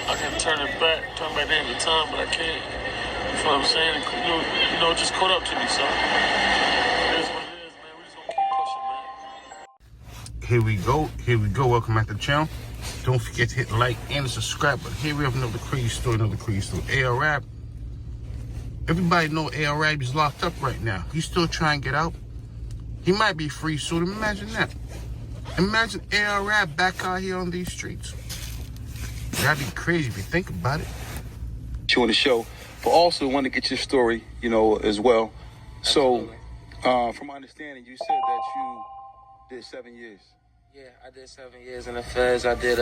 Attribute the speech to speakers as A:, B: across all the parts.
A: I can turn back the end of time, but I can't. That's what I'm saying. It just caught up to me, so it is what it is, man. We just gonna keep pushing, man.
B: Here we go. Welcome back to the channel. Don't forget to hit like and subscribe. But here we have another crazy story, AL Rap. Everybody know AL Rap is locked up right now. He's still trying to get out. He might be free soon. Imagine that. Imagine AL Rap back out here on these streets. That'd be crazy if you think about it.
C: You on the show, but also want to get your story, as well.
D: Absolutely.
C: So, from my understanding, you said that you did 7 years.
D: Yeah, I did 7 years in the feds. I did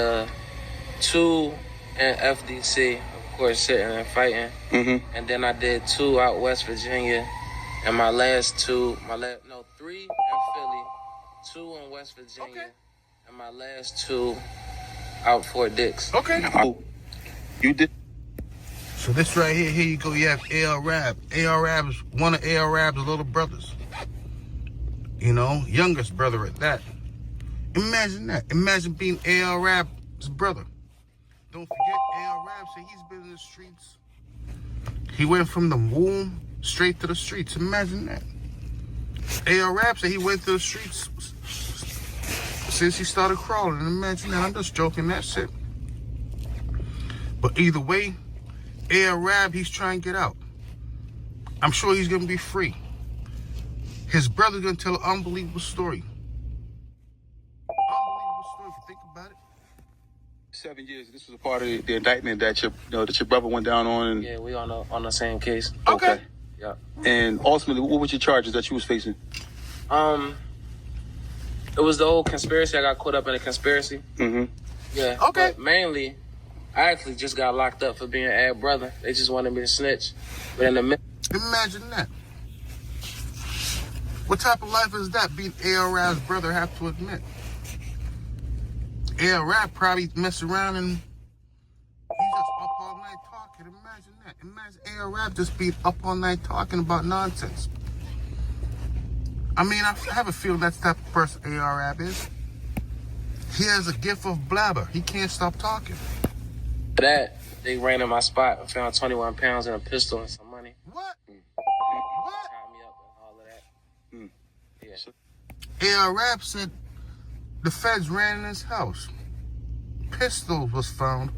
D: 2 in FDC, of course, sitting and fighting.
C: Mm-hmm.
D: And then I did 2 out West Virginia. And my last 3 in Philly, 2 in West Virginia.
B: Okay.
D: And my last 2 out Fort Dix.
B: Okay.
C: You did.
B: So this right here you go. You have AL Rap. AL Rap is one of AL Rap's little brothers. Youngest brother at that. Imagine that. Imagine being AL Rap's brother. Don't forget, AL Rap said he's been in the streets. He went from the womb straight to the streets. Imagine that. AL Rap said he went to the streets since he started crawling. Imagine that. I'm just joking. That's it. But either way, AL Rap, he's trying to get out. I'm sure he's going to be free. His brother's going to tell an unbelievable story. Unbelievable story if you think about it.
C: 7 years. This was a part of the indictment that your brother went down on. And,
D: Yeah, we on the same case.
B: Okay.
D: Yeah.
C: And ultimately, what were your charges that you was facing?
D: It was the whole conspiracy. I got caught up in a conspiracy.
C: Mm-hmm.
D: Yeah.
B: Okay.
D: But mainly, I actually just got locked up for being an ad brother. They just wanted me to snitch. But in the middle.
B: Imagine that. What type of life is that, being AL Rap's brother, have to admit? AL Rap probably mess around and he's just up all night talking. Imagine that. Imagine AL Rap just being up all night talking about nonsense. I mean, I have a feeling that's the type of person AL Rap is. He has a gift of blabber. He can't stop talking.
D: That, they ran in my spot and found 21 pounds and a pistol and some money.
B: What? What?
D: Tied me up and all of that. Yeah.
B: AL Rap said the feds ran in his house. Pistol was found.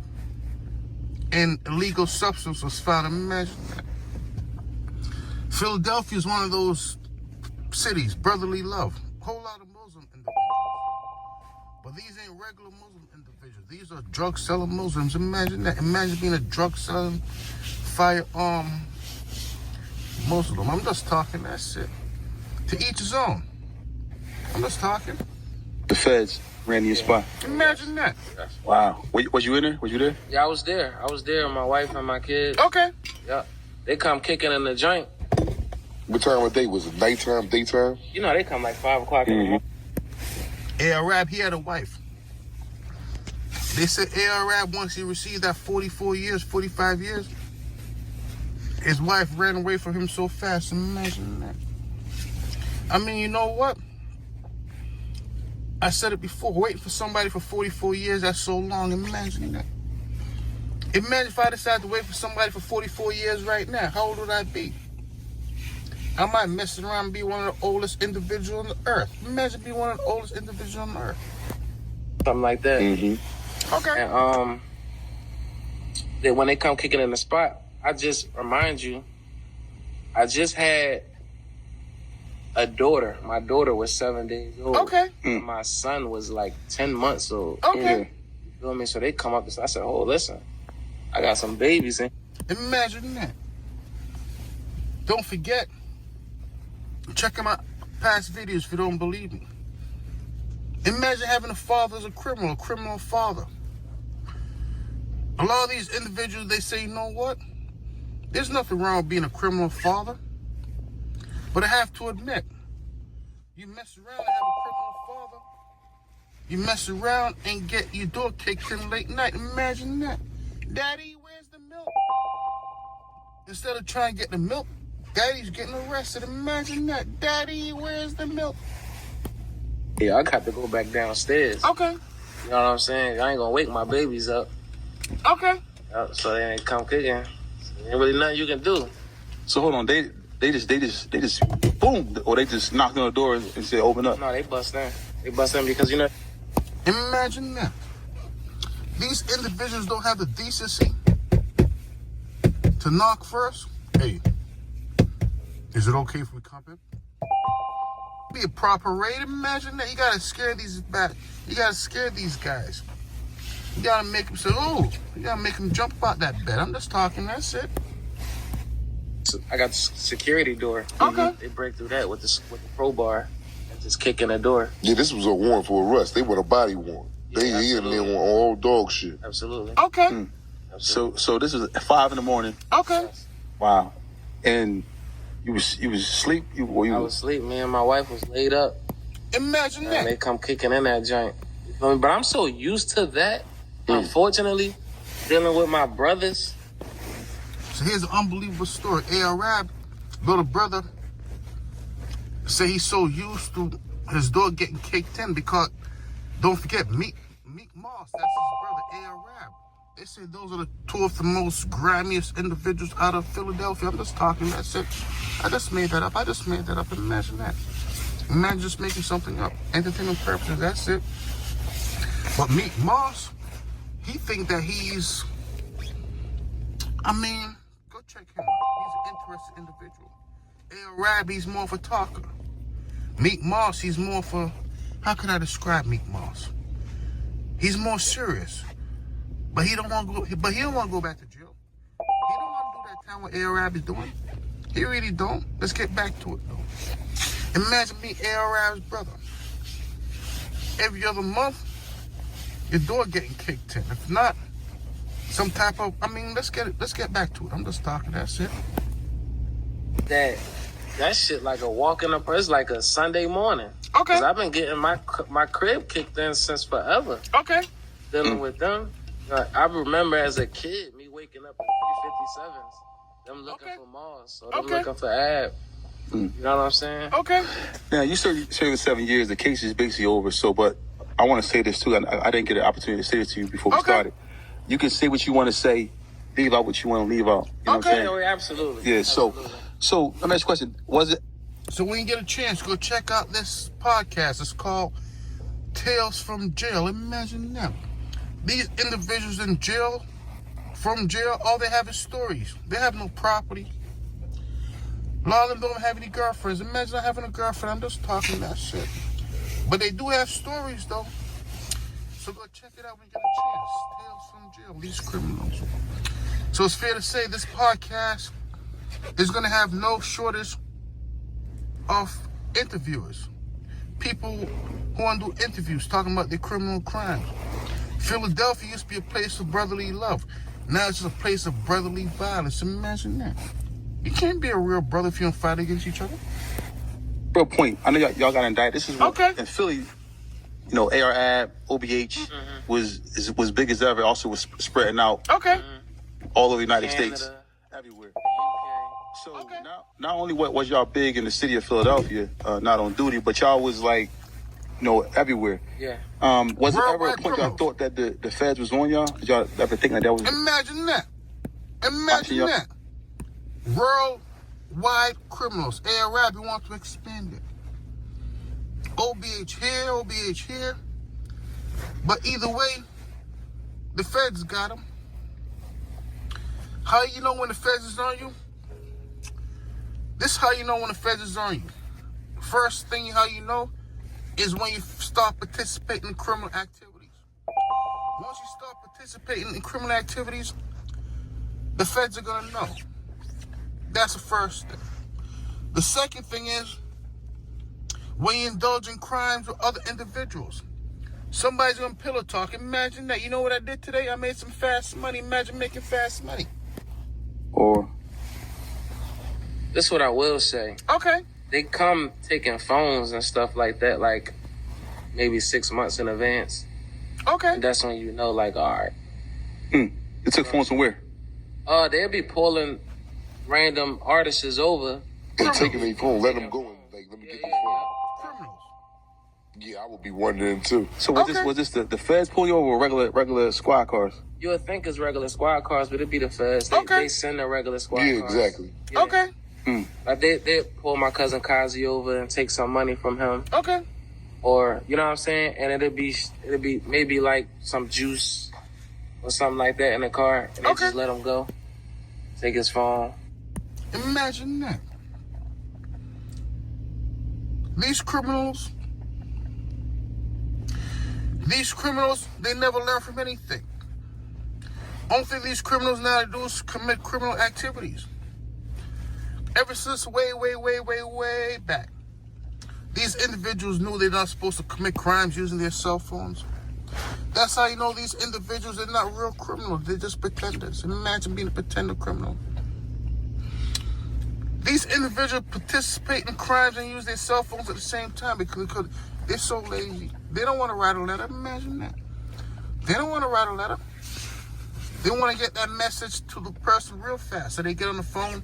B: And illegal substance was found. Imagine that. Philadelphia is one of those cities, brotherly love. Whole lot of Muslim individuals. But these ain't regular Muslim individuals. These are drug-selling Muslims. Imagine that. Imagine being a drug-selling, firearm Muslim. I'm just talking, that's it. To each his own. I'm just talking.
C: The feds ran in your spot.
B: Imagine that.
C: Wow. Was you in there? Was you there?
D: Yeah, I was there. I was there with my wife and my kids.
B: Okay.
D: Yeah. They come kicking in the joint.
E: What time of day? Was it nighttime, daytime?
D: They come like 5 o'clock in the morning.
B: AL Rap, he had a wife. They said AL Rap, once he received that 45 years, his wife ran away from him so fast. Imagine that. I mean, you know what? I said it before. Waiting for somebody for 44 years, that's so long. Imagine that. Imagine if I decided to wait for somebody for 44 years right now. How old would I be? I might mess around and be one of the oldest individuals on the earth. Imagine being one of the oldest individuals on the earth.
D: Something like that.
C: Mm-hmm.
B: Okay.
D: And that when they come kicking in the spot, I just remind you, I just had a daughter. My daughter was 7 days old.
B: Okay.
D: And my son was like 10 months old.
B: Okay.
D: You feel me? So they come up and I said, oh, listen, I got some babies in.
B: Imagine that. Don't forget, check out my past videos if you don't believe me. Imagine having a father as a criminal father. A lot of these individuals, they say, you know what? There's nothing wrong with being a criminal father. But I have to admit, you mess around and have a criminal father. You mess around and get your door kicked in late night. Imagine that. Daddy, where's the milk? Instead of trying to get the milk, Daddy's getting arrested. Imagine that. Daddy, where's the milk?
D: Yeah, I got to go back downstairs.
B: Okay.
D: You know what I'm saying? I ain't gonna wake my babies up.
B: Okay.
D: So they ain't come kicking. Ain't really nothing you can do.
C: So hold on, they just boom, or they just knocked on the door and said open up.
D: No, they bust in. They bust in because
B: Imagine that. These individuals don't have the decency to knock first. Hey, is it okay if we come in? Be a proper raid. Imagine that. You gotta scare these back. You gotta scare these guys. You gotta make them say, "Oh!" You gotta make them jump out that bed. I'm just talking. That's it.
D: I got the security door.
B: Okay.
D: They break through that with the crowbar and just kick in the door.
E: Yeah, this was a warrant for arrest. They want a body warrant. They in there on all dog shit.
D: Absolutely.
B: Okay.
C: So this was at 5 a.m.
B: Okay.
C: Wow. And you was asleep.
D: I was asleep. Me and my wife was laid up.
B: Imagine
D: And
B: that.
D: they come kicking in that joint. You feel me? But I'm so used to that. Unfortunately, dealing with my brothers.
B: So here's an unbelievable story. Arab, little brother, say he's so used to his dog getting kicked in because, don't forget, Meek Moss, that's his brother, Arab. They say those are the two of the most grimiest individuals out of Philadelphia. I'm just talking, that's it. I just made that up. Imagine that. Imagine just making something up. Entertainment purposes, that's it. But Meek Moss, he think that he's, go check him out. He's an interesting individual. Arab, he's more of a talker. Meek Moss, he's more for, how can I describe Meek Moss? He's more serious. But he don't want to go back to jail. He don't want to do that time what Arab is doing. He really don't. Let's get back to it though. Imagine me, Arab's brother. Every other month, your door getting kicked in. If not, some type of, let's get back to it. I'm just talking, that's it.
D: That shit like a walk in the park. It's like a Sunday morning.
B: Okay.
D: 'Cause I've been getting my crib kicked in since forever.
B: Okay.
D: Dealing with them. I remember as a kid, me waking up at 357s. Them looking for Mars. So them looking for Ab. You know what I'm saying?
B: Okay.
C: Now, you served 7 years. The case is basically over. So, but I want to say this too. I didn't get an opportunity to say this to you before we started. You can say what you want to say, leave out what you want to leave out. You know what I'm saying?
D: Yeah, absolutely.
C: Yeah.
D: Absolutely.
C: So let me ask you a question. Was it?
B: So when you get a chance, go check out this podcast. It's called Tales from Jail. Imagine that. These individuals in jail, from jail, all they have is stories. They have no property. A lot of them don't have any girlfriends. Imagine not having a girlfriend. I'm just talking that shit. But they do have stories, though. So go check it out when you get a chance. Tales from Jail, these criminals. So it's fair to say this podcast is going to have no shortage of interviewers. People who want to do interviews talking about their criminal crimes. Philadelphia used to be a place of brotherly love. Now it's just a place of brotherly violence. Imagine that. You can't be a real brother if you don't fight against each other.
C: Real point. I know y'all got indicted. This is what,
B: Okay.
C: in Philly, ARAB, OBH was big as ever. Also was spreading out
B: Okay.
C: all over the United
D: Canada,
C: States, everywhere.
D: UK.
C: So
B: Okay.
C: not only was y'all big in the city of Philadelphia, not on duty, but y'all was like, everywhere.
D: Yeah.
C: Was it ever a
B: Worldwide
C: point y'all
B: criminals.
C: thought that the feds was on y'all? Did y'all ever think that was?
B: Imagine that.
C: Watching
B: Imagine
C: y'all.
B: that. Worldwide criminals. Arab, we want to expand it. OBH here. But either way, the feds got them. How you know when the feds is on you? This is how you know when the feds is on you. First thing how you know is when you start participating in criminal activities. Once you start participating in criminal activities, the feds are gonna know. That's the first thing. The second thing is when you indulge in crimes with other individuals. Somebody's gonna pillow talk. Imagine that. You know what I did today? I made some fast money. Imagine making fast money.
C: Or
D: This is what I will say.
B: Okay.
D: They come taking phones and stuff like that, like maybe 6 months in advance.
B: Okay.
D: And that's when you know, like, all right.
C: they took phones from where?
D: They'll be pulling random artists over.
E: They taking their phone, let them go and let me get the phone.
B: Criminals.
E: Yeah, I would be one of them too.
C: So was
B: Okay.
C: this the feds pull you over or regular squad cars?
D: You would think it's regular squad cars, but it'd be the feds. They,
B: Okay.
D: they send the regular squad
E: Yeah,
D: cars.
E: exactly.
D: Yeah.
B: Okay.
D: Like they pull my cousin Kazi over and take some money from him,
B: Okay.
D: or you know what I'm saying, and it'd be maybe like some juice or something like that in the car, and they
B: Okay.
D: just let him go, take his phone.
B: Imagine that. These criminals, they never learn from anything. Only thing these criminals now do is commit criminal activities. Ever since way back, these individuals knew they're not supposed to commit crimes using their cell phones. That's how you know these individuals are not real criminals. They're just pretenders. Imagine being a pretender criminal. These individuals participate in crimes and use their cell phones at the same time because they're so lazy. They don't want to write a letter. Imagine that. They don't want to write a letter. They want to get that message to the person real fast. So they get on the phone.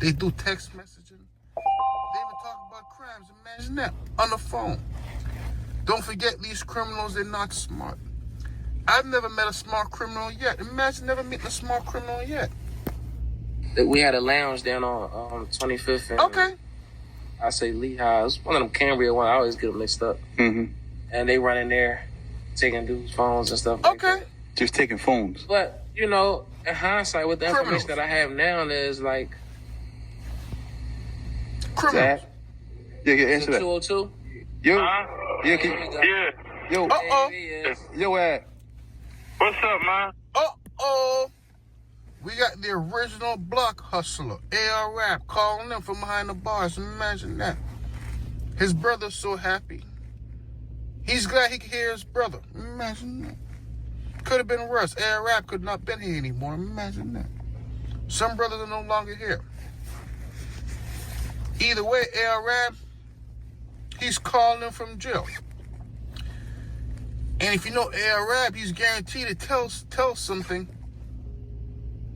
B: They do text messaging. They even talk about crimes. Imagine that. On the phone. Don't forget, these criminals, they're not smart. I've never met a smart criminal yet. Imagine never meeting a smart criminal yet.
D: We had a lounge down on 25th and
B: Okay.
D: I say Lehigh. It was one of them Cambria ones. I always get them mixed up.
C: Mm-hmm.
D: And they run in there taking dudes' phones and stuff like
B: Okay.
D: that.
C: Just taking phones.
D: But, you know, in hindsight, with the
B: Criminals.
D: information that I have now, is like,
B: Criminals.
D: that
C: Yeah, answer that.
D: 202?
C: Yo,
F: Huh?
C: yeah,
F: Yeah.
C: yo,
B: Uh-oh.
C: yo,
F: What's up, man?
B: Uh-oh. We got the original block hustler, AR Rap, calling them from behind the bars. Imagine that. His brother's so happy. He's glad he could hear his brother. Imagine that. Could have been worse. AR Rap could not been here anymore. Imagine that. Some brothers are no longer here. Either way, AR Rap, he's calling them from jail. And if you know AR Rap, he's guaranteed to tell something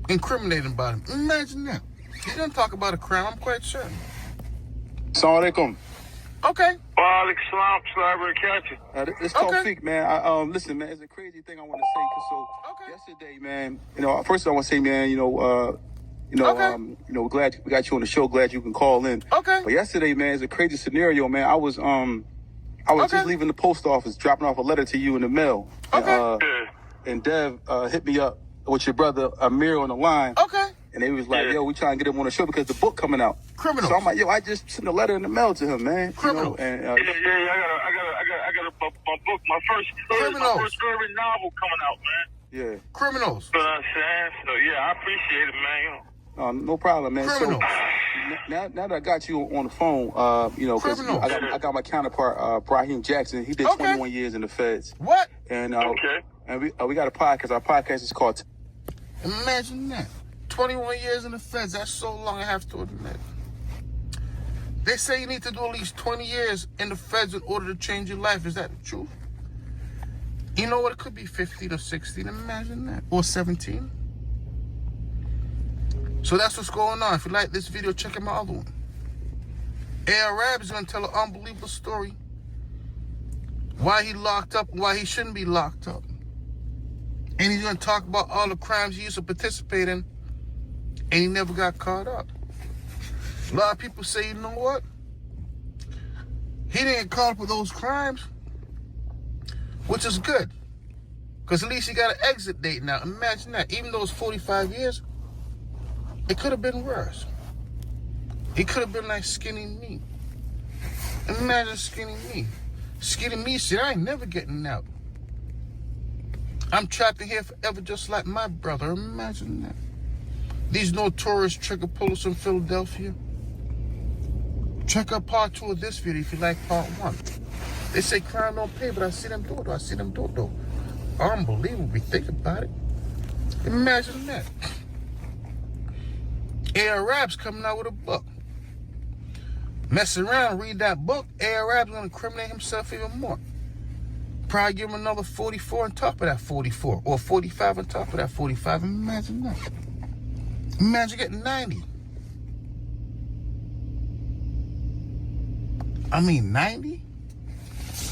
B: incriminating about him. Imagine that. He didn't talk about a crime, I'm quite sure.
C: Assalamu alaikum.
B: Okay.
F: Wa alaikum salam, Slabber Catchy.
C: It's called
B: Okay.
C: Feek, man. Listen, man, it's a crazy thing I want to say. 'Cause
B: Okay.
C: yesterday, man, first I want to say, man,
B: Okay.
C: glad we got you on the show. Glad you can call in.
B: Okay.
C: But yesterday, man, it's a crazy scenario, man. I was
B: Okay.
C: just leaving the post office, dropping off a letter to you in the mail.
B: Okay.
F: Yeah.
C: And Dev hit me up with your brother Amir on the line.
B: Okay.
C: And they was like,
F: Yeah.
C: yo, we trying to get him on the show because the book coming out.
B: Criminals.
C: So I'm like, yo, I just sent a letter in the mail to him, man.
B: Criminals.
C: And
F: Yeah, I got my book, my
B: Criminals.
F: first urban novel coming out, man.
C: yeah,
B: Criminals.
F: You know what I'm saying? So yeah, I appreciate it, man.
C: no problem, man.
B: Criminals.
C: So now that I got you on the phone, because
B: Criminals.
C: I got my counterpart, Brahim Jackson. He did
B: Okay.
C: 21 years in the feds,
B: What?
C: and
F: Okay.
C: and we got a podcast. Our podcast is called.
B: Imagine that. 21 years in the feds. That's so long, I have to admit. They say you need to do at least 20 years in the feds in order to change your life. Is that the truth? You know what? It could be 15 or 16. Imagine that. Or 17. So that's what's going on. If you like this video, check out my other one. AR Rap is going to tell an unbelievable story. Why he locked up and why he shouldn't be locked up. And he's going to talk about all the crimes he used to participate in. And he never got caught up. A lot of people say, you know what? He didn't get caught up with those crimes. Which is good. Because at least he got an exit date now. Imagine that. Even though it's 45 years, it could have been worse. He could have been like Skinny Me. Imagine Skinny Me. Skinny Me said, I ain't never getting out. I'm trapped in here forever just like my brother. Imagine that. These notorious trigger pullers from Philadelphia. Check out part 2 of this video if you like part 1. They say crime don't pay, but I see them do it. I see them do it though. Unbelievable. Think about it. Imagine that. AR Rap's coming out with a book. Mess around, read that book. AR Rap's gonna incriminate himself even more. Probably give him another 44 on top of that 44, or 45 on top of that 45. Imagine that. Imagine getting 90. I mean, 90?